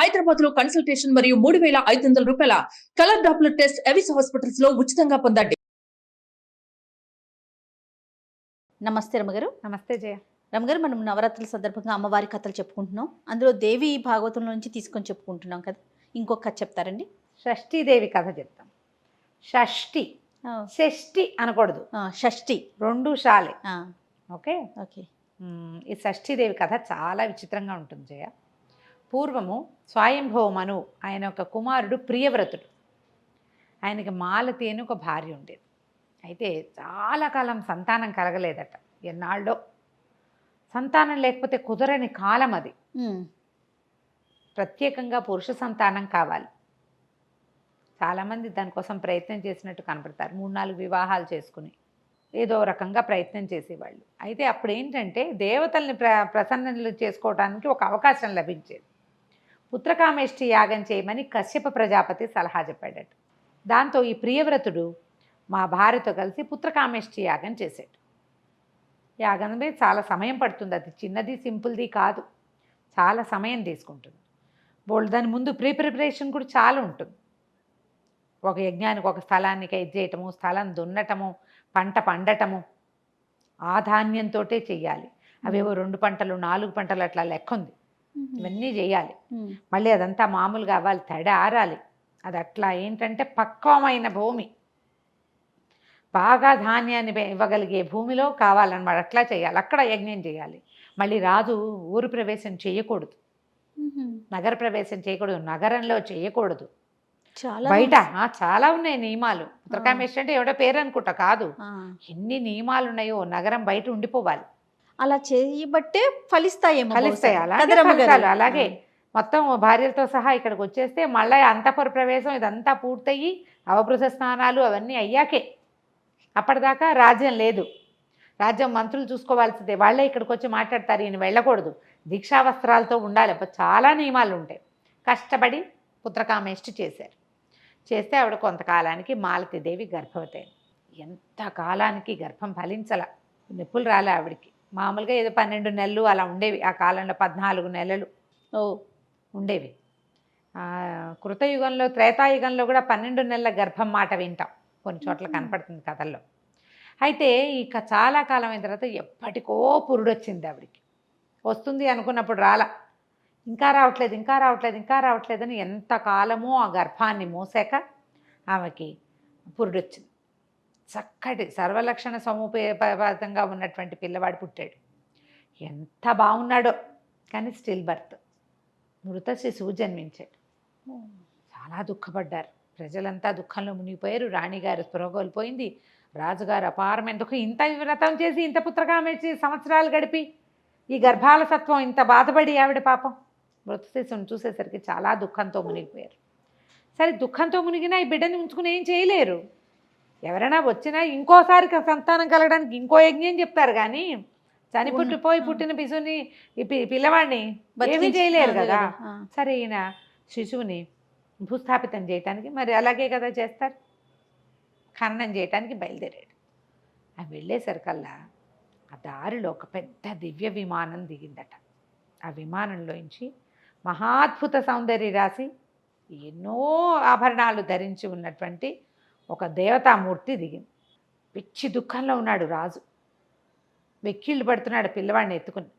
హైదరాబాద్ లో కన్సల్టేషన్ మరియు 3,500 రూపాయల colour Doppler test Avis hospitals లో ఉచితంగా పొందండి. నమస్తే రమగారు. నమస్తే జయ. రమగారు, మనం నవరాత్రుల సందర్భంగా అమ్మవారి కథలు చెప్పుకుంటున్నాం. అందులో దేవి భాగవతం నుంచి తీసుకొని చెప్పుకుంటున్నాం కదా. ఇంకొక కథ చెప్తారండి? షష్ఠీదేవి కథ చెప్తాం. షష్ఠి, షష్ఠి అనకూడదు, షష్ఠి రెండు షాలే. Okay okay. ఈ షష్ఠీదేవి కథ చాలా విచిత్రంగా ఉంటుంది జయ. పూర్వము స్వయంభవ మను ఆయన ఒక కుమారుడు ప్రియవ్రతుడు. ఆయనకి మాలతి అని ఒక భార్య ఉండేది. అయితే చాలా కాలం సంతానం కలగలేదట. ఎన్నాళ్ళో సంతానం లేకపోతే కుదరని కాలం అది. ప్రత్యేకంగా పురుష సంతానం కావాలి. చాలామంది దానికోసం ప్రయత్నం చేసినట్టు కనపడతారు. 3-4 వివాహాలు చేసుకుని ఏదో రకంగా ప్రయత్నం చేసేవాళ్ళు. అయితే అప్పుడు ఏంటంటే దేవతల్ని ప్రసన్నలు చేసుకోవడానికి ఒక అవకాశం లభించేది. పుత్రకామేష్టి యాగం చేయమని కశ్యప ప్రజాపతి సలహా చెప్పాడట. దాంతో ఈ ప్రియవ్రతుడు మా భార్యతో కలిసి పుత్రకామేష్టి యాగం చేశాడు. యాగం మీద చాలా సమయం పడుతుంది. అది చిన్నది సింపుల్ది కాదు, చాలా సమయం తీసుకుంటుంది. దాని ముందు ప్రిపరేషన్ కూడా చాలా ఉంటుంది. ఒక యజ్ఞానికి ఒక స్థలానికి ఇది చేయటము, స్థలం దున్నటము, పంట పండటము, ఆ ధాన్యంతో చెయ్యాలి. అవేవో 2 పంటలు 4 పంటలు అట్లా లెక్క ఉంది. ఇవన్నీ చేయాలి. మళ్ళీ అదంతా మామూలుగా అవ్వాలి, తడి ఆరాలి. అది అట్లా ఏంటంటే పక్వమైన భూమి, బాగా ధాన్యాన్ని ఇవ్వగలిగే భూమిలో కావాలన్నమాట. అట్లా చేయాలి, అక్కడ యజ్ఞం చేయాలి. మళ్ళీ రాజు ఊరు ప్రవేశం చేయకూడదు, నగర ప్రవేశం చేయకూడదు, నగరంలో చేయకూడదు, బయట. చాలా ఉన్నాయి నియమాలు. పుత్రకామేష్టి అంటే ఎవడో పేరు అనుకుంటా కాదు, ఎన్ని నియమాలు ఉన్నాయో. నగరం బయట ఉండిపోవాలి. అలా చేయబట్టే ఫలిస్తాయి. అలాగే మొత్తం భార్యలతో సహా ఇక్కడికి వచ్చేస్తే మళ్ళీ అంతఃపుర ప్రవేశం ఇదంతా పూర్తయ్యి అవభృత స్నానాలు అవన్నీ అయ్యాకే. అప్పటిదాకా రాజ్యం లేదు. రాజ్యం మంత్రులు చూసుకోవాల్సిందే. వాళ్ళే ఇక్కడికి వచ్చి మాట్లాడతారు, ఈయన వెళ్ళకూడదు, దీక్షావస్త్రాలతో ఉండాలి. చాలా నియమాలు ఉంటాయి. కష్టపడి పుత్రకామేష్టి చేశారు. చేస్తే ఆవిడ కొంతకాలానికి మాలతీదేవి గర్భవతి అయింది. ఎంత కాలానికి గర్భం ఫలించల, నొప్పులు రాలే ఆవిడికి. మామూలుగా ఏదో 12 నెలలు అలా ఉండేవి. ఆ కాలంలో 14 నెలలు ఉండేవి. కృతయుగంలో త్రేతాయుగంలో కూడా 12 నెలల గర్భం మాట వింటాం, కొన్ని చోట్ల కనపడుతుంది కథల్లో. అయితే ఇక చాలా కాలం అయిన తర్వాత ఎప్పటికో పురుడు వచ్చింది ఆవిడికి. వస్తుంది అనుకున్నప్పుడు రాలా, ఇంకా రావట్లేదు, ఇంకా రావట్లేదు, ఇంకా రావట్లేదు అని ఎంతకాలమో ఆ గర్భాన్ని మోసాక ఆమెకి పురుడొచ్చింది. చక్కటి సర్వలక్షణ సముపేతంగా ఉన్నటువంటి పిల్లవాడు పుట్టాడు. ఎంత బాగున్నాడో. కానీ స్టిల్ బర్త్, మృత శిశువు జన్మించాడు. చాలా దుఃఖపడ్డారు. ప్రజలంతా దుఃఖంలో మునిగిపోయారు. రాణిగారు స్పృహ కోల్పోయింది. రాజుగారు అపారమైన దుఃఖం. ఇంత వ్రతం చేసి ఇంత పుత్రకామేష్టి సంవత్సరాలు గడిపి ఈ గర్భాల సత్వం ఇంత బాధపడి ఆవిడ పాపం మృత శిశువుని చూసేసరికి చాలా దుఃఖంతో మునిగిపోయారు. సరే, దుఃఖంతో మునిగినా ఈ బిడ్డని ఉంచుకుని ఏం చేయలేరు. ఎవరైనా వచ్చినా ఇంకోసారి సంతానం కలగడానికి ఇంకో యజ్ఞం చెప్తారు, కానీ చనిపుట్టిపోయి పుట్టిన శిశువుని పిల్లవాడిని ఏమీ చేయలేరు కదా. సరే, ఈయన శిశువుని భూస్థాపితం చేయటానికి మరి అలాగే కదా చేస్తారు, ఖననం చేయటానికి బయలుదేరాడు. ఆ వెళ్ళేసరికల్లా ఆ దారిలో ఒక పెద్ద దివ్య విమానం దిగిందట. ఆ విమానంలోంచి మహాద్భుత సౌందర్య రాశి, ఎన్నో ఆభరణాలు ధరించి ఉన్నటువంటి ఒక దేవతామూర్తి దిగింది. పిచ్చి దుఃఖంలో ఉన్నాడు రాజు. వెక్కిళ్ళు పడుతున్నాడు పిల్లవాడిని ఎత్తుకుని.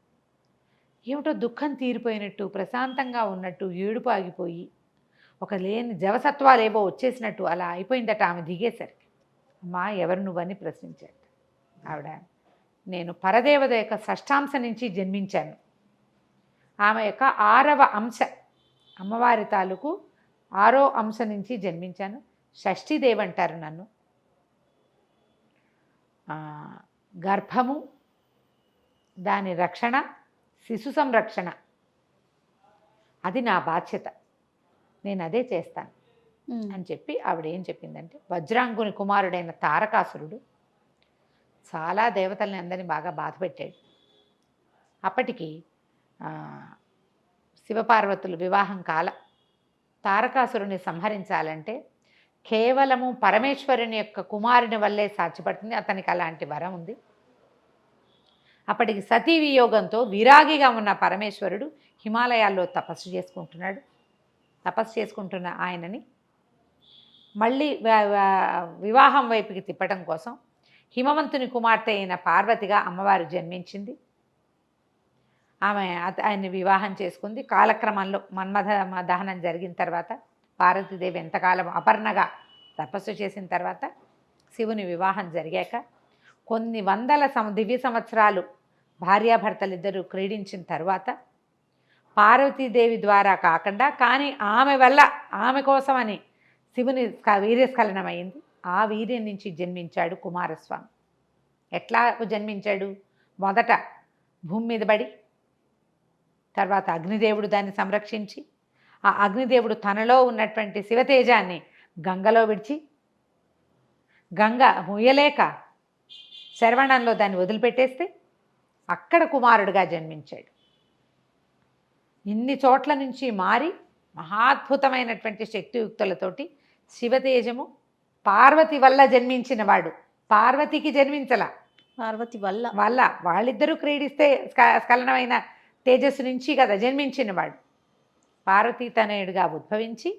ఏమిటో దుఃఖం తీరిపోయినట్టు, ప్రశాంతంగా ఉన్నట్టు, ఏడుపు ఆగిపోయి ఒక లేని జవసత్వాలు ఏవో వచ్చేసినట్టు అలా అయిపోయిందట ఆమె దిగేసరికి. అమ్మా, ఎవరు నువ్వని ప్రశ్నించాడు. ఆవిడ, నేను పరదేవత యొక్క షష్ఠాంశ నుంచి జన్మించాను. ఆమె యొక్క 6వ అంశ, అమ్మవారి తాలూకు 6వ అంశ నుంచి జన్మించాను. షష్ఠీదేవి అంటారు నన్ను. గర్భము, దాని రక్షణ, శిశు సంరక్షణ, అది నా బాధ్యత, నేను అదే చేస్తాను అని చెప్పి ఆవిడ ఏం చెప్పిందంటే, వజ్రాంగుని కుమారుడైన తారకాసురుడు చాలా దేవతల్ని అందరినీ బాగా బాధపెట్టాడు. అప్పటికి శివపార్వతులు వివాహం కాల. తారకాసురుని సంహరించాలంటే కేవలము పరమేశ్వరుని యొక్క కుమారుని వల్లే సాధ్యపడుతుంది. అతనికి అలాంటి వరం ఉంది. అప్పటికి సతీ వియోగంతో విరాగిగా ఉన్న పరమేశ్వరుడు హిమాలయాల్లో తపస్సు చేసుకుంటున్నాడు. తపస్సు చేసుకుంటున్న ఆయనని మళ్ళీ వివాహం వైపుకి తిప్పడం కోసం హిమవంతుని కుమార్తె అయిన పార్వతిగా అమ్మవారు జన్మించింది. ఆమె ఆయన్ని వివాహం చేసుకుంది. కాలక్రమంలో మన్మథ దహనం జరిగిన తర్వాత పార్వతీదేవి ఎంతకాలం అపర్ణగా తపస్సు చేసిన తర్వాత శివుని వివాహం జరిగాక కొన్ని వందల దివ్య సంవత్సరాలు భార్యాభర్తలిద్దరూ క్రీడించిన తర్వాత పార్వతీదేవి ద్వారా కాకుండా కానీ ఆమె వల్ల ఆమె కోసమని శివుని వీర్యస్ఖలనమైంది. ఆ వీర్యం నుంచి జన్మించాడు కుమారస్వామి. ఎట్లా జన్మించాడు? మొదట భూమి మీద పడి, తర్వాత అగ్నిదేవుడు దాన్ని సంరక్షించి, ఆ అగ్నిదేవుడు తనలో ఉన్నటువంటి శివతేజాన్ని గంగలో విడిచి, గంగ ముయ్యలేక శరవణంలో దాన్ని వదిలిపెట్టేస్తే అక్కడ కుమారుడుగా జన్మించాడు. ఇన్ని చోట్ల నుంచి మారి మహాద్భుతమైనటువంటి శక్తియుక్తులతోటి శివతేజము పార్వతి వల్ల జన్మించిన వాడు. పార్వతికి జన్మించలా, పార్వతి వల్ల వాళ్ళిద్దరూ క్రీడిస్తే స్ఖలనమైన తేజస్సు నుంచి కదా జన్మించిన వాడు. పార్వతీ తనయుడిగా ఉద్భవించి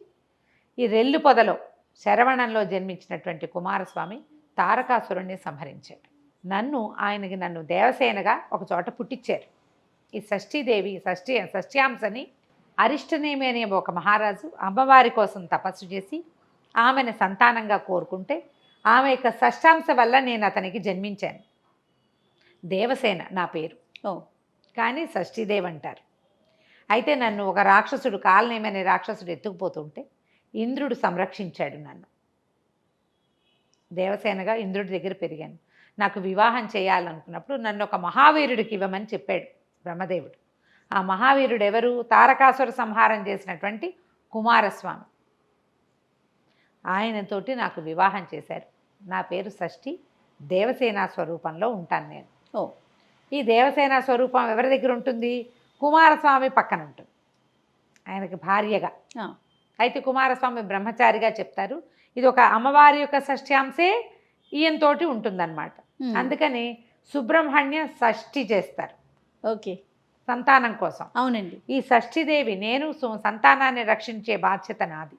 ఈ రెల్లు పొదలో శరవణంలో జన్మించినటువంటి కుమారస్వామి తారకాసురుణ్ణి సంహరించాడు. నన్ను దేవసేనగా ఒక చోట పుట్టించారు. ఈ షష్ఠీదేవి షష్ఠ్యాంశని అరిష్టనేమి అనే ఒక మహారాజు అమ్మవారి కోసం తపస్సు చేసి ఆమెను సంతానంగా కోరుకుంటే ఆమె యొక్క షష్ఠాంశ వల్ల నేను అతనికి జన్మించాను. దేవసేన నా పేరు, కానీ షష్ఠీదేవి అంటారు. అయితే నన్ను ఒక రాక్షసుడు కాలనేమి అనే రాక్షసుడు ఎత్తుకుపోతుంటే ఇంద్రుడు సంరక్షించాడు. నన్ను దేవసేనగా ఇంద్రుడి దగ్గర పెరిగాను. నాకు వివాహం చేయాలనుకున్నప్పుడు నన్ను ఒక మహావీరుడికి ఇవ్వమని చెప్పాడు బ్రహ్మదేవుడు. ఆ మహావీరుడు ఎవరు? తారకాసుర సంహారం చేసినటువంటి కుమారస్వామి. ఆయనతోటి నాకు వివాహం చేశారు. నా పేరు షష్ఠి, దేవసేనా స్వరూపంలో ఉంటాను నేను. ఈ దేవసేనా స్వరూపం ఎవరి దగ్గర ఉంటుంది? కుమారస్వామి పక్కన ఉంటుంది, ఆయనకి భార్యగా. అయితే కుమారస్వామి బ్రహ్మచారిగా చెప్తారు. ఇది ఒక అమ్మవారి యొక్క షష్ఠ్యాంశే ఈయనతోటి ఉంటుందన్నమాట. అందుకని సుబ్రహ్మణ్య షష్ఠి చేస్తారు. ఓకే, సంతానం కోసం. అవునండి. ఈ షష్ఠీదేవి నేను సంతానాన్ని రక్షించే బాధ్యత నాది.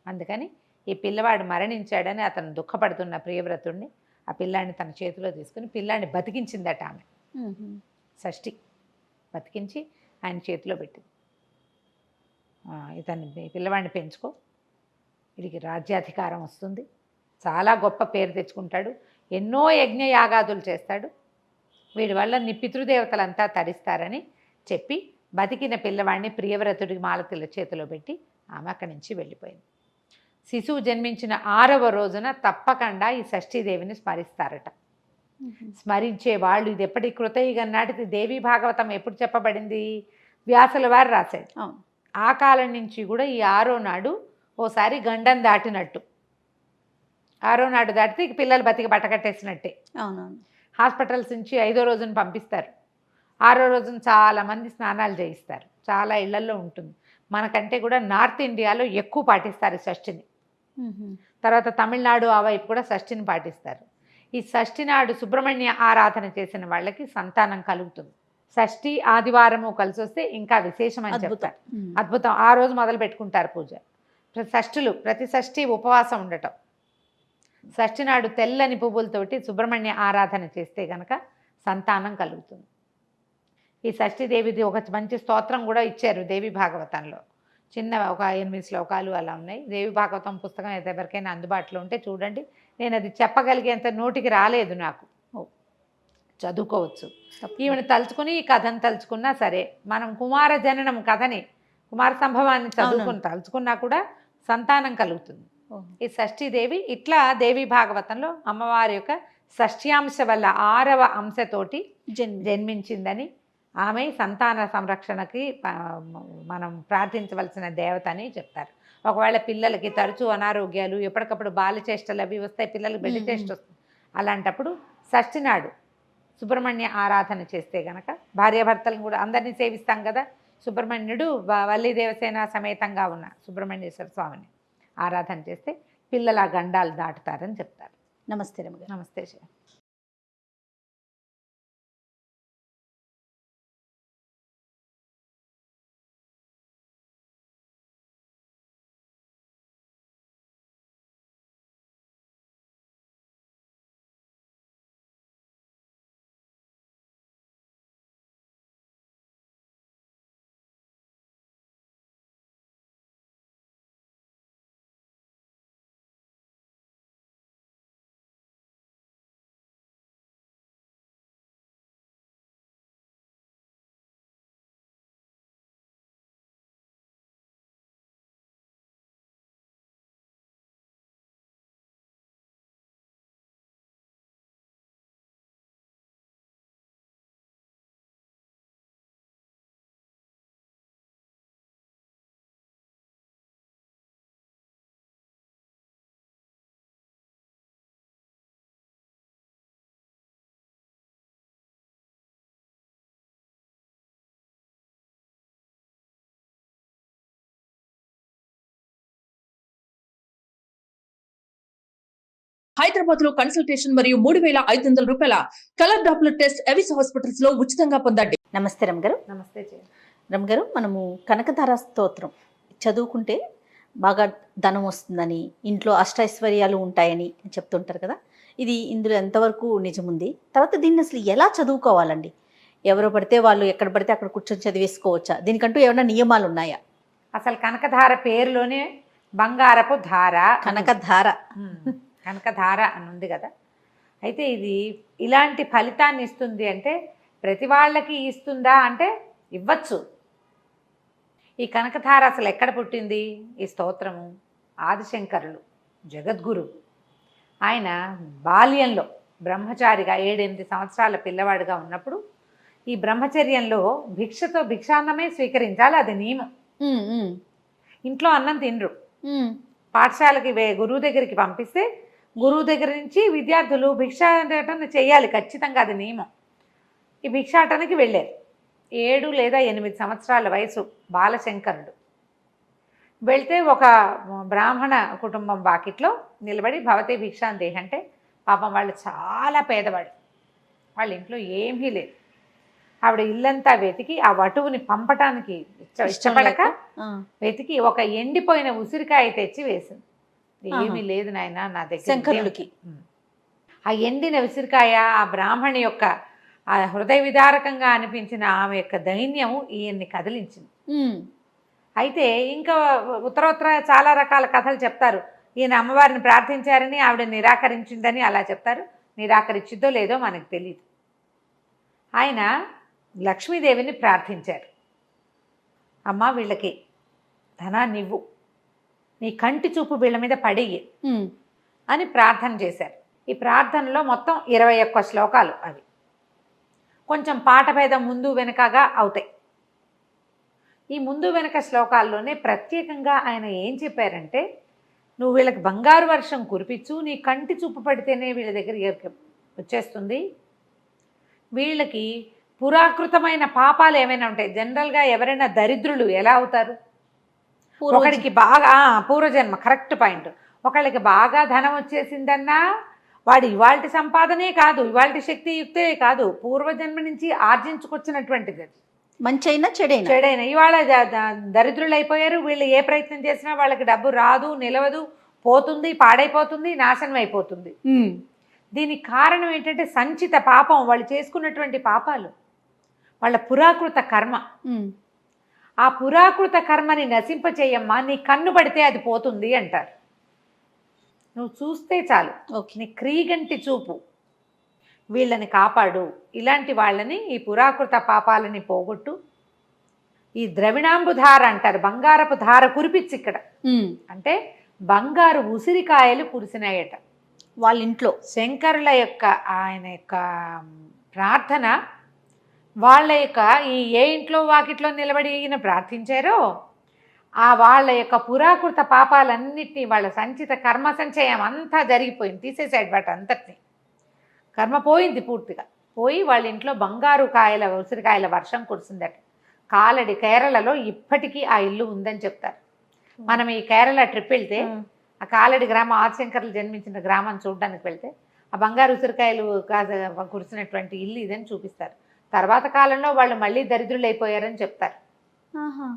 అందుకని ఈ పిల్లవాడు మరణించాడని అతను దుఃఖపడుతున్న ప్రియవ్రతుడిని ఆ పిల్లాడిని తన చేతిలో తీసుకుని పిల్లాడిని బతికించిందట ఆమె. షష్ఠి బతికించి ఆయన చేతిలో పెట్టింది. ఇతన్ని పిల్లవాడిని పెంచుకో, వీడికి రాజ్యాధికారం వస్తుంది, చాలా గొప్ప పేరు తెచ్చుకుంటాడు, ఎన్నో యజ్ఞయాగాదులు చేస్తాడు, వీడి వల్ల నీ పితృదేవతలంతా తరిస్తారని చెప్పి బతికిన పిల్లవాడిని ప్రియవ్రతుడి మాలతిల చేతిలో పెట్టి ఆమె అక్కడి నుంచి వెళ్ళిపోయింది. శిశువు జన్మించిన 6వ రోజున తప్పకుండా ఈ షష్ఠీదేవిని స్మరిస్తారట. స్మరించే వాళ్ళు, ఇది ఎప్పటి కృతయుగం నాటిది. దేవీ భాగవతం ఎప్పుడు చెప్పబడింది? వ్యాసుల వారు రాశాడు. ఆ కాలం నుంచి కూడా ఈ 6వ నాడు ఓసారి గండం దాటినట్టు, 6వ నాడు దాటితే ఇక పిల్లలు బతికి బట్టకట్టేసినట్టే. అవునవును. హాస్పిటల్స్ నుంచి 5వ రోజున పంపిస్తారు. 6వ రోజున చాలామంది స్నానాలు చేయిస్తారు. చాలా ఇళ్లల్లో ఉంటుంది. మనకంటే కూడా నార్త్ ఇండియాలో ఎక్కువ పాటిస్తారు షష్ఠిని. తర్వాత తమిళనాడు ఆ వైపు కూడా షష్ఠిని పాటిస్తారు. ఈ షష్ఠి నాడు సుబ్రహ్మణ్య ఆరాధన చేసిన వాళ్ళకి సంతానం కలుగుతుంది. షష్ఠి ఆదివారము కలిసి వస్తే ఇంకా విశేషం అని చెప్తారు. అద్భుతం. ఆ రోజు మొదలు పెట్టుకుంటారు పూజ. ప్రతి షష్ఠి ఉపవాసం ఉండటం. షష్ఠి నాడు తెల్లని పువ్వులతోటి సుబ్రహ్మణ్య ఆరాధన చేస్తే గనక సంతానం కలుగుతుంది. ఈ షష్ఠీదేవిది ఒక మంచి స్తోత్రం కూడా ఇచ్చారు దేవి భాగవతంలో. చిన్న ఒక 8 శ్లోకాలు అలా ఉన్నాయి. దేవి భాగవతం పుస్తకం ఎవరికైనా అందుబాటులో ఉంటే చూడండి. నేను అది చెప్పగలిగేంత నోటికి రాలేదు నాకు. చదువుకోవచ్చు. ఈమెను తలుచుకుని ఈ కథను తలుచుకున్నా సరే, మనం కుమార జననం కథని, కుమార సంభవాన్ని చదువుకుని తలుచుకున్నా కూడా సంతానం కలుగుతుంది. ఈ షష్ఠీదేవి ఇట్లా దేవి భాగవతంలో అమ్మవారి యొక్క షష్ఠ్యాంశ వల్ల 6వ అంశతోటి జన్మించిందని, ఆమె సంతాన సంరక్షణకి మనం ప్రార్థించవలసిన దేవత అని చెప్తారు. ఒకవేళ పిల్లలకి తరచూ అనారోగ్యాలు, ఎప్పటికప్పుడు బాలచేష్టలు అవి వస్తాయి, పిల్లలకి బెల్లి చేష్ట వస్తుంది. అలాంటప్పుడు షష్ఠి నాడు సుబ్రహ్మణ్య ఆరాధన చేస్తే గనక, భార్యాభర్తలను కూడా అందరినీ సేవిస్తాం కదా, సుబ్రహ్మణ్యుడు వల్లి దేవసేన సమేతంగా ఉన్న సుబ్రహ్మణ్యేశ్వర స్వామిని ఆరాధన చేస్తే పిల్లల గండాలు దాటుతారని చెప్తారు. నమస్తే రమగారు. నమస్తే. హైదరాబాద్ లో కన్సల్టేషన్ మరియు 3,500 రూపాయల colour Doppler test Avis hospitals లో ఉచితంగా పొందండి. నమస్తే రమగారు. నమస్తే రమగారు, మనము కనకధార స్తోత్రం చదువుకుంటే బాగా ధనం వస్తుందని, ఇంట్లో అష్టైశ్వర్యాలు ఉంటాయని చెప్తుంటారు కదా. ఇది ఇందులో ఎంతవరకు నిజముంది? తర్వాత దీన్ని అసలు ఎలా చదువుకోవాలండి? ఎవరో పడితే వాళ్ళు ఎక్కడ పడితే అక్కడ కూర్చొని చదివేసుకోవచ్చా? దీనికంటూ ఏమైనా నియమాలు ఉన్నాయా? అసలు కనకధార పేరులోనే బంగారపు ధార, కనకధార కనకధార అని ఉంది కదా. అయితే ఇది ఇలాంటి ఫలితాన్ని ఇస్తుంది అంటే ప్రతి వాళ్ళకి ఇస్తుందా అంటే ఇవ్వచ్చు. ఈ కనకధార అసలు ఎక్కడ పుట్టింది? ఈ స్తోత్రము ఆదిశంకరులు జగద్గురు ఆయన బాల్యంలో బ్రహ్మచారిగా 7-8 సంవత్సరాల పిల్లవాడిగా ఉన్నప్పుడు ఈ బ్రహ్మచర్యంలో భిక్షతో భిక్షాన్నమే స్వీకరించాలి, అది నియమం. ఇంట్లో అన్నం తినరు. పాఠశాలకి గురువు దగ్గరికి పంపిస్తే గురువు దగ్గర నుంచి విద్యార్థులు భిక్షాటన చేయాలి, ఖచ్చితంగా అది నియమం. ఈ భిక్షాటనకి వెళ్ళారు. 7 లేదా 8 సంవత్సరాల వయసు బాలశంకరుడు వెళ్తే ఒక బ్రాహ్మణ కుటుంబం వాకిట్లో నిలబడి భవతే భిక్షాందేహి అంటే, పాపం వాళ్ళు చాలా పేదవాడు, వాళ్ళ ఇంట్లో ఏమీ లేదు. ఆవిడ ఇల్లంతా వెతికి ఆ వటువుని పంపటానికి ఇష్టపడక వెతికి ఒక ఎండిపోయిన ఉసిరికాయ తెచ్చి వేసింది. ఏమీ లేదు నాయన నా దగ్గర శంకరుడికి. ఆ ఎండిన ఉసిరికాయ ఆ బ్రాహ్మణి యొక్క ఆ హృదయ విదారకంగా అనిపించిన ఆమె యొక్క దైన్యము ఈయన్ని కదిలించింది. అయితే ఇంకా ఉత్తరోత్తర చాలా రకాల కథలు చెప్తారు. ఈయన అమ్మవారిని ప్రార్థించారని ఆవిడ నిరాకరించిందని అలా చెప్తారు. నిరాకరించిద్దో లేదో మనకు తెలియదు. ఆయన లక్ష్మీదేవిని ప్రార్థించారు. అమ్మ వీళ్ళకి ధనాన్ని ఇవ్వు, నీ కంటి చూపు వీళ్ళ మీద పడేయి అని ప్రార్థన చేశారు. ఈ ప్రార్థనలో మొత్తం 21 శ్లోకాలు. అవి కొంచెం పాట భేదం ముందు వెనుకగా అవుతాయి. ఈ ముందు వెనుక శ్లోకాల్లోనే ప్రత్యేకంగా ఆయన ఏం చెప్పారంటే, నువ్వు వీళ్ళకి బంగారు వర్షం కురిపించు, నీ కంటి చూపు పడితేనే వీళ్ళ దగ్గర వచ్చేస్తుంది. వీళ్ళకి పురాకృతమైన పాపాలు ఏమైనా ఉంటాయి. జనరల్గా ఎవరైనా దరిద్రులు ఎలా అవుతారు? ఒకడికి బాగా పూర్వజన్మ, కరెక్ట్ పాయింట్. ఒకళ్ళకి బాగా ధనం వచ్చేసిందన్నా వాడు ఇవాల్టి సంపాదనే కాదు, ఇవాల్టి శక్తియుక్తే కాదు, పూర్వజన్మ నుంచి ఆర్జించుకొచ్చినటువంటిది. అది మంచి అయినా చెడైనా ఇవాళ దరిద్రులు అయిపోయారు. వీళ్ళు ఏ ప్రయత్నం చేసినా వాళ్ళకి డబ్బు రాదు, నిలవదు, పోతుంది, పాడైపోతుంది, నాశనం అయిపోతుంది. దీనికి కారణం ఏంటంటే సంచిత పాపం, వాళ్ళు చేసుకున్నటువంటి పాపాలు, వాళ్ళ పురాకృత కర్మ. ఆ పురాకృత కర్మని నశింపచేయమ్మా, నీ కన్ను పడితే అది పోతుంది అంటారు. నువ్వు చూస్తే చాలు, నీ క్రీగంటి చూపు వీళ్ళని కాపాడు. ఇలాంటి వాళ్ళని, ఈ పురాకృత పాపాలని పోగొట్టు. ఈ ద్రవిణాంబుధార అంటారు, బంగారపు ధార కురిపించి. ఇక్కడ అంటే బంగారు ఉసిరికాయలు కురిసినాయట వాళ్ళ ఇంట్లో. శంకరుల యొక్క ఆయన యొక్క ప్రార్థన, వాళ్ళ యొక్క ఏ ఇంట్లో వాకిట్లో నిలబడి ఈయన ప్రార్థించారో ఆ వాళ్ళ యొక్క పురాకృత పాపాలన్నిటినీ, వాళ్ళ సంచిత కర్మ సంచయం అంతా జరిగిపోయింది, తీసేసాడు వాటి అంతటినీ. కర్మ పోయింది పూర్తిగా. పోయి వాళ్ళ ఇంట్లో బంగారు కాయల ఉసిరికాయల వర్షం కురిసిందట. కాలడి కేరళలో ఇప్పటికీ ఆ ఇల్లు ఉందని చెప్తారు. మనం ఈ కేరళ ట్రిప్ వెళ్తే ఆ కాలడి గ్రామం, ఆదిశంకరులు జన్మించిన గ్రామం చూడడానికి వెళ్తే ఆ బంగారు ఉసిరికాయలు కురిసినటువంటి ఇల్లు ఇదని చూపిస్తారు. తర్వాత కాలంలో వాళ్ళు మళ్ళీ దరిద్రులు అయిపోయారని చెప్తారు.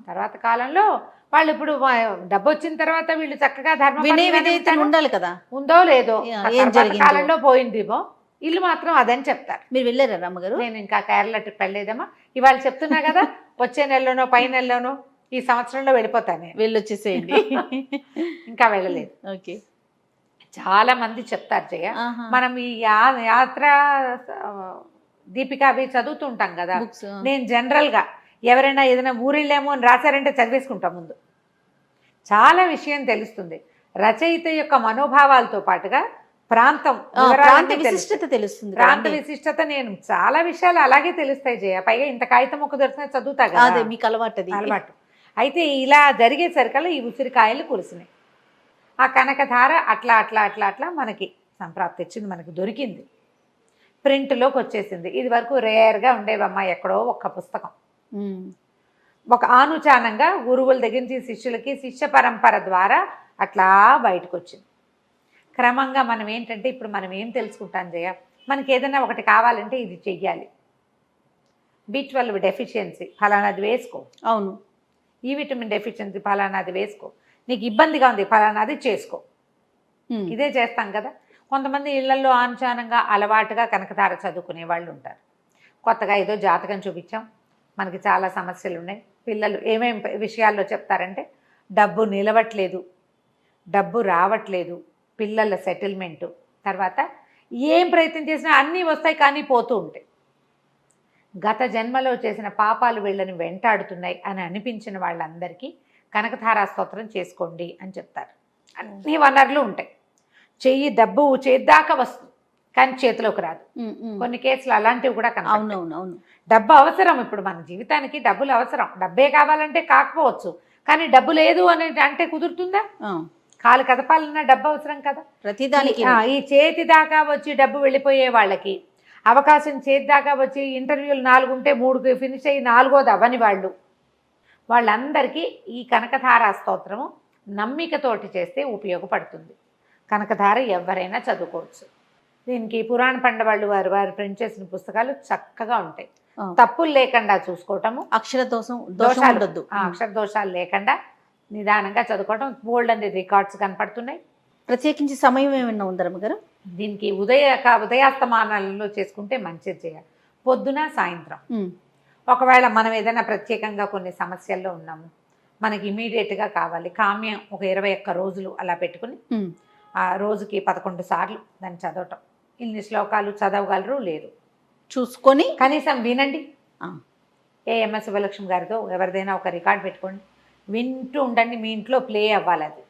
తర్వాత కాలంలో వాళ్ళు ఇప్పుడు డబ్బు వచ్చిన తర్వాత వీళ్ళు చక్కగా ధర్మం ఉండాలి కదా, ఉందో లేదో కాలంలో పోయిందేమో, ఇల్లు మాత్రం అదని చెప్తారు. మీరు వెళ్ళారా రమ్మగారు? నేను ఇంకా కేరళ ట్రిప్ వెళ్ళలేదమ్మా. ఇవాళ చెప్తున్నా కదా, వచ్చే నెలలోనో పై నెలలోనో ఈ సంవత్సరంలో వెళ్ళిపోతాను. వెళ్ళొచ్చేసేయండి. ఇంకా వెళ్ళలేదు. ఓకే. చాలా మంది చెప్తారు జయ. మనం ఈ యాత్ర దీపిక అవి చదువుతుంటాం కదా. నేను జనరల్గా ఎవరైనా ఏదైనా ఊరిళ్ళేమో అని రాశారంటే చదివేసుకుంటాం ముందు. చాలా విషయం తెలుస్తుంది. రచయిత యొక్క మనోభావాలతో పాటుగా ప్రాంతం విశిష్టత తెలుస్తుంది. ప్రాంత విశిష్టత నేను చాలా విషయాలు అలాగే తెలుస్తాయి జయ. పైగా ఇంత కాగితం ఒక దొరికిన చదువుతా కదా, మీకు అలవాటు. అయితే ఇలా జరిగేసరికల్లా ఈ ఉసిరికాయలు కురిసినాయి. ఆ కనకధార అట్లా అట్లా అట్లా అట్లా మనకి సంప్రాప్తి వచ్చింది, మనకి దొరికింది, ప్రింట్లోకి వచ్చేసింది. ఇది వరకు రేర్గా ఉండేవమ్మా, ఎక్కడో ఒక్క పుస్తకం. ఒక ఆనుచానంగా గురువుల దగ్గర నుంచి శిష్యులకి శిష్య పరంపర ద్వారా అట్లా బయటకు వచ్చింది. క్రమంగా మనం ఏంటంటే ఇప్పుడు మనం ఏం తెలుసుకుంటాం జయ, మనకి ఏదైనా ఒకటి కావాలంటే ఇది చెయ్యాలి. B12 డెఫిషియన్సీ ఫలానాది వేసుకో, అవును. ఈ విటమిన్ డెఫిషియన్సీ ఫలానాది వేసుకో, నీకు ఇబ్బందిగా ఉంది ఫలానాది చేసుకో, ఇదే చేస్తాం కదా. కొంతమంది ఇళ్లలో ఆంచానంగా అలవాటుగా కనకతార చదువుకునే వాళ్ళు ఉంటారు. కొత్తగా ఏదో జాతకం చూపించాం, మనకి చాలా సమస్యలు ఉన్నాయి, పిల్లలు ఏమేం విషయాల్లో చెప్తారంటే డబ్బు నిలవట్లేదు, డబ్బు రావట్లేదు, పిల్లల సెటిల్మెంటు, తర్వాత ఏం ప్రయత్నం చేసినా అన్నీ వస్తాయి కానీ పోతూ ఉంటాయి, గత జన్మలో చేసిన పాపాలు వీళ్ళని వెంటాడుతున్నాయి అని అనిపించిన వాళ్ళందరికీ కనకధారా స్తోత్రం చేసుకోండి అని చెప్తారు. అన్ని వనరులు ఉంటాయి, చెయ్యి డబ్బు చేద్దాకా వస్తుంది కానీ చేతిలోకి రాదు. కొన్ని కేసులు అలాంటివి కూడా కనపడతాయి. అవునవును. డబ్బు అవసరం, ఇప్పుడు మన జీవితానికి డబ్బులు అవసరం, డబ్బే కావాలంటే కాకపోవచ్చు, కానీ డబ్బు లేదు అని అంటే కుదురుతుందా? కాలు కదపాలన్నా డబ్బు అవసరం కదా ప్రతిదానికి. ఈ చేతి దాకా వచ్చి డబ్బు వెళ్ళిపోయే వాళ్ళకి, అవకాశం చేతి దాకా వచ్చి ఇంటర్వ్యూలు 4 ఉంటే 3 ఫినిష్ అయ్యి 4వది అవ్వని వాళ్ళందరికీ ఈ కనకధారా స్తోత్రము నమ్మికతోటి చేస్తే ఉపయోగపడుతుంది. కనకధార ఎవరైనా చదువుకోవచ్చు. దీనికి పురాణ పండ వారు ప్రింట్ చేసిన పుస్తకాలు చక్కగా ఉంటాయి, తప్పులు లేకుండా చూసుకోవటము, అక్షర దోషాలు లేకుండా నిదానంగా చదువుకోవటం. బోల్డ్ అనే రికార్డ్స్ కనపడుతున్నాయి. ప్రత్యేకించి సమయం ఏమైనా ఉందా రమ్మగారు? దీనికి ఉదయాస్తమానాలలో చేసుకుంటే మంచిది చేయాలి, పొద్దున సాయంత్రం. ఒకవేళ మనం ఏదైనా ప్రత్యేకంగా కొన్ని సమస్యల్లో ఉన్నాము, మనకి ఇమీడియట్గా కావాలి, కామ్యం ఒక 21 రోజులు అలా పెట్టుకుని ఆ రోజుకి 11 సార్లు దాన్ని చదవటం. ఇన్ని శ్లోకాలు చదవగలరు లేరు చూసుకొని కనీసం వినండి. ఎంఎస్ శివలక్ష్మి గారితో ఎవరిదైనా ఒక రికార్డ్ పెట్టుకోండి, వింటూ ఉండండి, మీ ఇంట్లో ప్లే అవ్వాలి, అది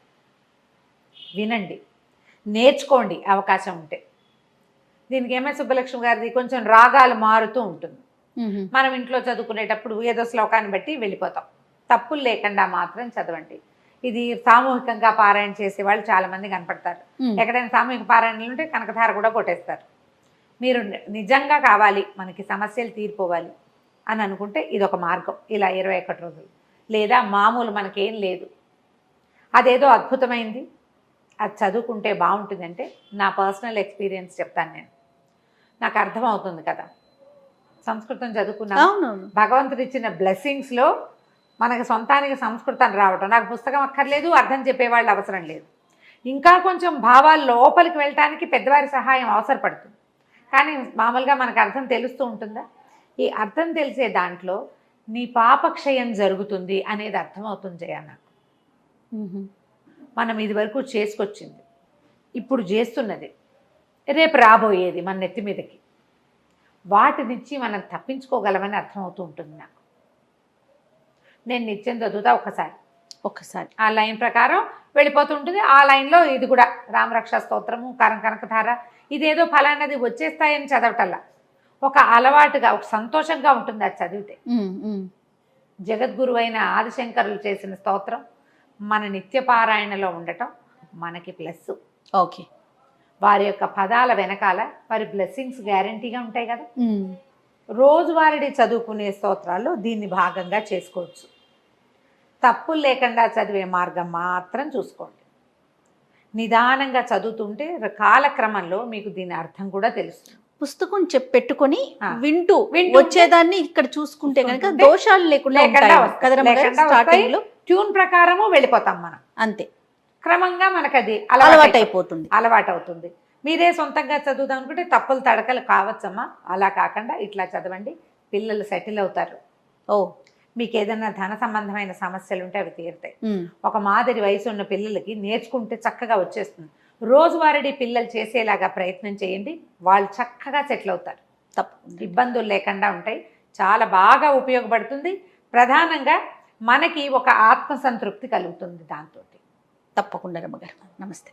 వినండి, నేర్చుకోండి అవకాశం ఉంటే. దీనికి ఎంఎస్ సుబ్బలక్ష్మి గారిది కొంచెం రాగాలు మారుతూ ఉంటుంది, మనం ఇంట్లో చదువుకునేటప్పుడు ఏదో శ్లోకాన్ని బట్టి వెళ్ళిపోతాం. తప్పులు లేకుండా మాత్రం చదవండి. ఇది సామూహికంగా పారాయణ చేసే వాళ్ళు చాలామంది కనపడతారు. ఎక్కడైనా సామూహిక పారాయణలు ఉంటే కనకధార కూడా కొట్టేస్తారు. మీరు నిజంగా కావాలి, మనకి సమస్యలు తీరిపోవాలి అని అనుకుంటే ఇదొక మార్గం. ఇలా 21 రోజులు, లేదా మామూలు మనకేం లేదు అదేదో అద్భుతమైంది అది చదువుకుంటే బాగుంటుందంటే నా పర్సనల్ ఎక్స్పీరియన్స్ చెప్తాను నేను. నాకు అర్థమవుతుంది కదా, సంస్కృతం చదువుకున్నాను, భగవంతుడు ఇచ్చిన బ్లెస్సింగ్స్లో మనకి సొంతానికి సంస్కృతం రావటం, నాకు పుస్తకం అక్కర్లేదు, అర్థం చెప్పేవాళ్ళు అవసరం లేదు, ఇంకా కొంచెం భావాలు లోపలికి వెళ్ళటానికి పెద్దవారి సహాయం అవసరపడుతుంది. కానీ మామూలుగా మనకు అర్థం తెలుస్తూ ఉంటుందా? ఈ అర్థం తెలిసే దాంట్లో నీ పాపక్షయం జరుగుతుంది అనేది అర్థమవుతుంది జయ నాకు. మనం ఇది వరకు చేసుకొచ్చింది, ఇప్పుడు చేస్తున్నది, రేపు రాబోయేది మన నెత్తి మీదకి, వాటి నుంచి మనం తప్పించుకోగలమని అర్థమవుతూ ఉంటుంది నాకు. నేను నిత్యం చదువుతా ఒక్కసారి ఆ లైన్ ప్రకారం వెళ్ళిపోతూ ఉంటుంది. ఆ లైన్లో ఇది కూడా రామరక్ష స్తోత్రము, కనకధార, ఇదేదో ఫలానది వచ్చేస్తాయని చదవటల్లా, ఒక అలవాటుగా, ఒక సంతోషంగా ఉంటుంది అది చదివితే. జగద్గురు అయిన ఆదిశంకరులు చేసిన స్తోత్రం మన నిత్యపారాయణలో ఉండటం మనకి ప్లస్. ఓకే, వారి యొక్క పదాల వెనకాల వారి బ్లెస్సింగ్స్ గ్యారంటీగా ఉంటాయి కదా. రోజువారీ చదువుకునే స్తోత్రాల్లో దీన్ని భాగంగా చేసుకోవచ్చు. తప్పులు లేకుండా చదివే మార్గం మాత్రం చూసుకోండి. నిదానంగా చదువుతుంటే కాలక్రమంలో మీకు దీని అర్థం కూడా తెలుస్తుంది. పుస్తకం పెట్టుకొని వింటూ వచ్చేదాన్ని ఇక్కడ చూసుకుంటే కనుక దోషాలు లేకుండా ట్యూన్ ప్రకారము వెళ్ళిపోతాం మనం, అంతే. క్రమంగా మనకు అది అలవాటవుతుంది. మీరే సొంతంగా చదువుదాం అనుకుంటే తప్పులు తడకలు కావచ్చమ్మా, అలా కాకుండా ఇట్లా చదవండి, పిల్లలు సెటిల్ అవుతారు. మీకు ఏదైనా ధన సంబంధమైన సమస్యలు ఉంటే అవి తీరుతాయి. ఒక మాదిరి వయసు ఉన్న పిల్లలకి నేర్చుకుంటే చక్కగా వచ్చేస్తుంది. రోజువారీ పిల్లలు చేసేలాగా ప్రయత్నం చేయండి, వాళ్ళు చక్కగా సెటిల్ అవుతారు, ఇబ్బందులు లేకుండా ఉంటాయి. చాలా బాగా ఉపయోగపడుతుంది. ప్రధానంగా మనకి ఒక ఆత్మసంతృప్తి కలుగుతుంది దాంతో. తప్పకుండా రమ్మగారు. నమస్తే.